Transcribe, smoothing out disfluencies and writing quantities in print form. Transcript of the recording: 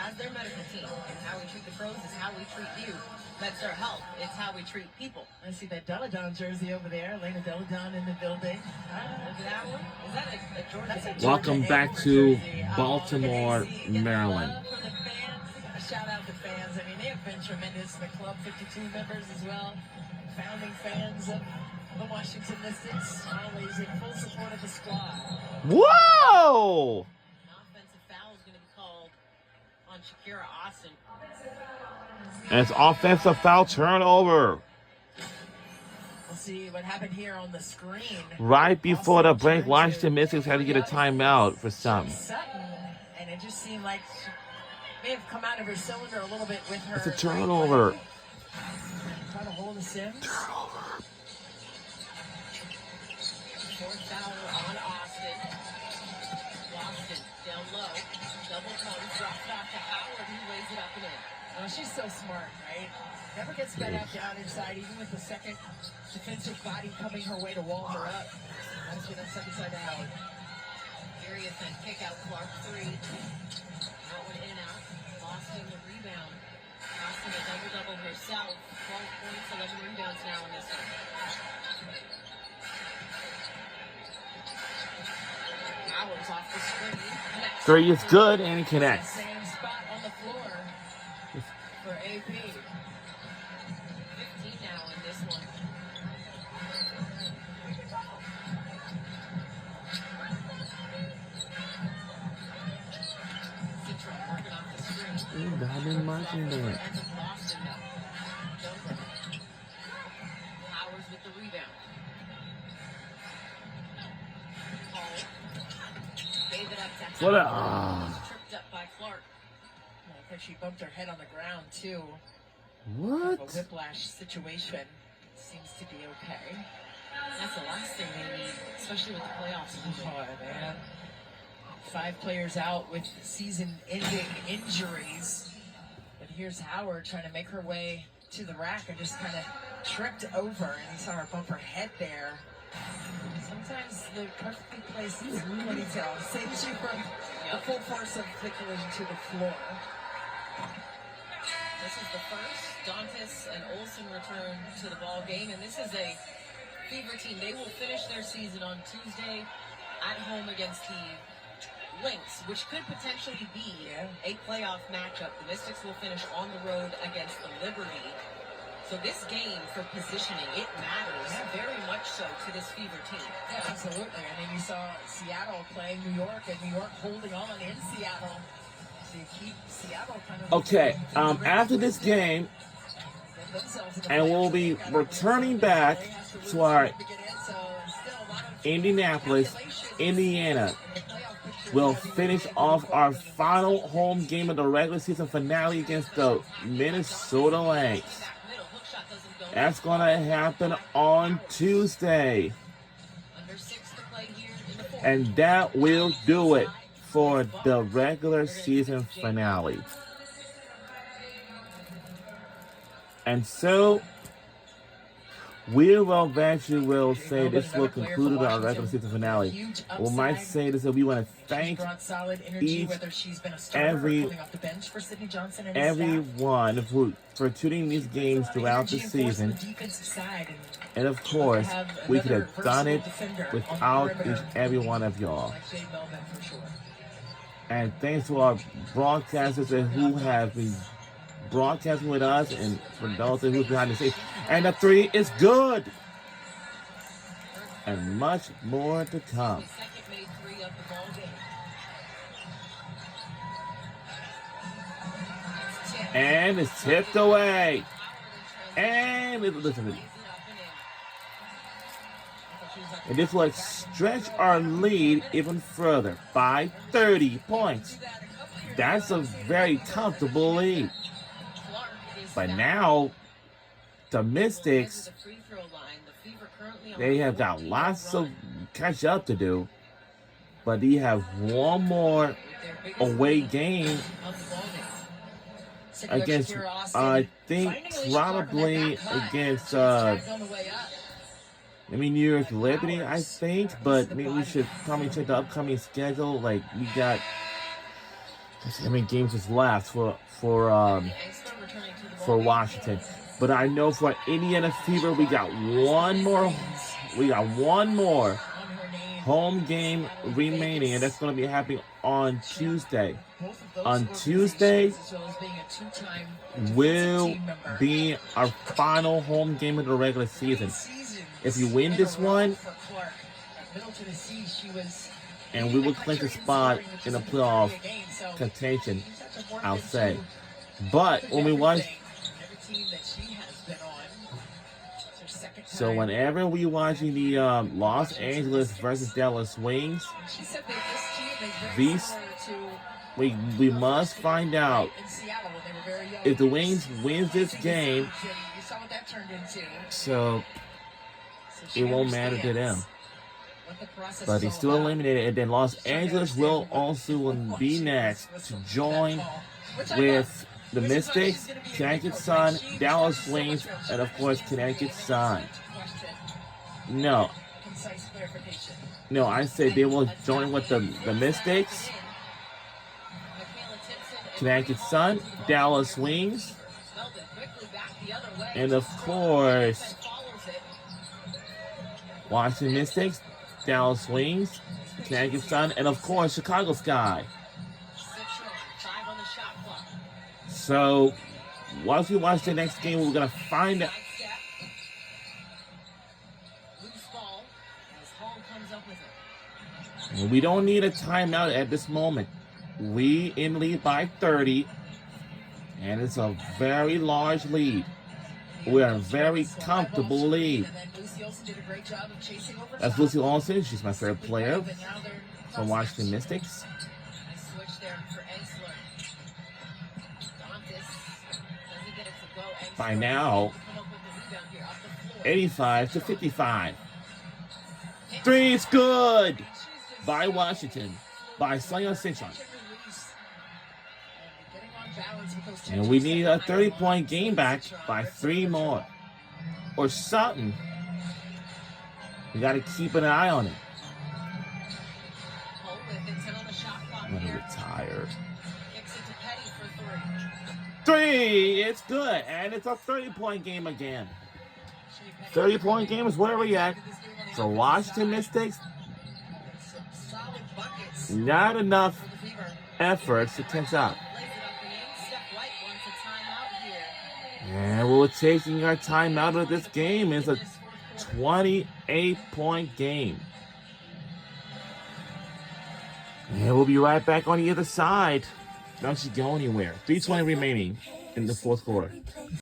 as their medical team. And how we treat the pros is how we treat you. That's our health. It's how we treat people. I see that Deladon jersey over there. Elena Deladon in the building. Look at that one. Is that a Georgia? That's a Georgia Welcome back to jersey. Baltimore, Maryland. Love for the fans. A shout out to fans. I mean, they have been tremendous. The Club 52 members as well. Founding fans of the Washington Mystics. Always in full support of the squad. Whoa! An offensive foul is going to be called on Shakira Austin. And it's offensive foul turnover. We'll see what happened here on the screen. Right before the break, Washington Mystics had to get a timeout for some. Sutton, and it just seemed like she may have come out of her cylinder a little bit with her. It's a turnover. Trying to hold the Sims. Turnover. Fourth foul on Austin. Austin down low. Double comes, drops off to Howard, who lays it up and in. Oh, she's so smart, right? Never gets fed up down inside, even with the second defensive body coming her way to wall her up. Nice get up second side out. Furious and kick out Clark 3. That one in and out. Austin the rebound. Austin a double-double herself. 12 points, 11 rebounds now in this one. Howard's off the screen. Connects. Three is good and it connects. Same spot on the floor for AP. 15 now in this one. Citron working off the screen. Ooh, Diamond marching band. Ends up Boston now. Jumper. Powers with the rebound. Paul. Gave it up to What a- Howard. Tripped up by Clark. I think she bumped her head on the ground, too. A What? whiplash situation. Seems to be okay. That's the last thing they need, especially with the playoffs. Oh, man. 5 players out with season-ending injuries. But here's Howard trying to make her way to the rack and just kind of tripped over. And you saw her bump her head there. Sometimes the perfectly placed ponytail saves you from the full force of the collision to the floor. This is the first. Dantas and Olsen return to the ball game, and this is a Fever team. They will finish their season on Tuesday at home against the Lynx, which could potentially be a playoff matchup. The Mystics will finish on the road against the Liberty. So this game, for positioning, it matters very much so to this Fever team. Yeah, absolutely. I mean, you saw Seattle playing New York, and New York holding on in Seattle. So you keep Seattle kind of... Okay, after this game, and we'll be returning back to our Indianapolis, Indiana. We'll finish off our final home game of the regular season finale against the Minnesota Lynx. That's going to happen on Tuesday. And that will do it for the regular season finale. And so, we will eventually say this will conclude our regular season finale. We might say this, that we want to thank each, everyone for tuning these games throughout the season. And of course, we could have done it without each and every one of y'all. And thanks to our broadcasters who have been broadcasting with us, and for those who's behind the scenes. And the 3 is good. And much more to come. And it's tipped away. And listen. And this will stretch our lead even further by 30 points. That's a very comfortable lead. But now, the Mystics, they have got lots of catch up to do. But they have one more away game against, I think, probably against, New York Liberty, I think. But maybe we should probably check the upcoming schedule. Like, we got How many games is left for Engsler returning to the ball for game. Washington? But I know for Indiana Fever, we got one more. We got one more On her name. home game remaining, and that's going to be happening on Tuesday. Both of those On Tuesday organizations, as well as being a two-time defensive will team member. be our final home game of the regular season. Seasons If you win in this a row one, for Clark. At Middle Tennessee, she was and we will clinch a spot in the playoff So contention, she's had to work I'll into say. But when we watch, everything, every team that she has been on. It's her second so time. whenever we watching the Los Angeles versus Dallas Wings, She said that this team is very These- similar to we must find out in Seattle when they were very young. if the Wings wins this game. You saw what that turned into. So So she it won't matter to them. understands what the process But is he's all still about. eliminated, and then Los She's trying to Angeles understand will what also be she next was to with that join call. Which I with love. the Which is why she's Mystics, gonna be a Connecticut good coach. Sun, Like, she Dallas has so Wings, much and of course answers Connecticut to Sun. question. No, Concise clarification. no, I said they will join with the Mystics, Michaela Timpson and Connecticut Sun, Dallas Wings, Melvin quickly back the other way. and of course Follows it. Washington Mystics, Dallas Wings, Connecticut Sun, and of course Chicago Sky. 6 run, 5 on the shot clock. So once we watch the next game, we're gonna find out. Sidestep. Loose ball as Hall comes up with it. We don't need a timeout at this moment. We in lead by 30, and it's a very large lead. We're in a very comfortable lead. And then Lucy Olsen did a great job of chasing over That's top. Lucy Olsen. She's my favorite player But now they're from Washington Mystics. Nice switch there for Engsler. Dantas doesn't get it to go. Engsler By now, come up with the rebound here up the floor. 85 to 55. Three is good by Washington, by Sonia Citron. And we need a 30-point game back by 3 more. Or something. We got to keep an eye on it. Hall with it, 10 on the shot clock I'm going to here. retire. Kicks it to Petty for 3. 3! It's good. And it's a 30-point game again. 30-point game is where we're at. For Washington Mystics, Solid buckets not enough for the Fever. efforts to catch up. Lays it up and in. Steph White wants a timeout here. And we're taking our time out of this game. It's a 28-point game. And we'll be right back on the other side. Don't you go anywhere. 3:20 remaining in the fourth quarter.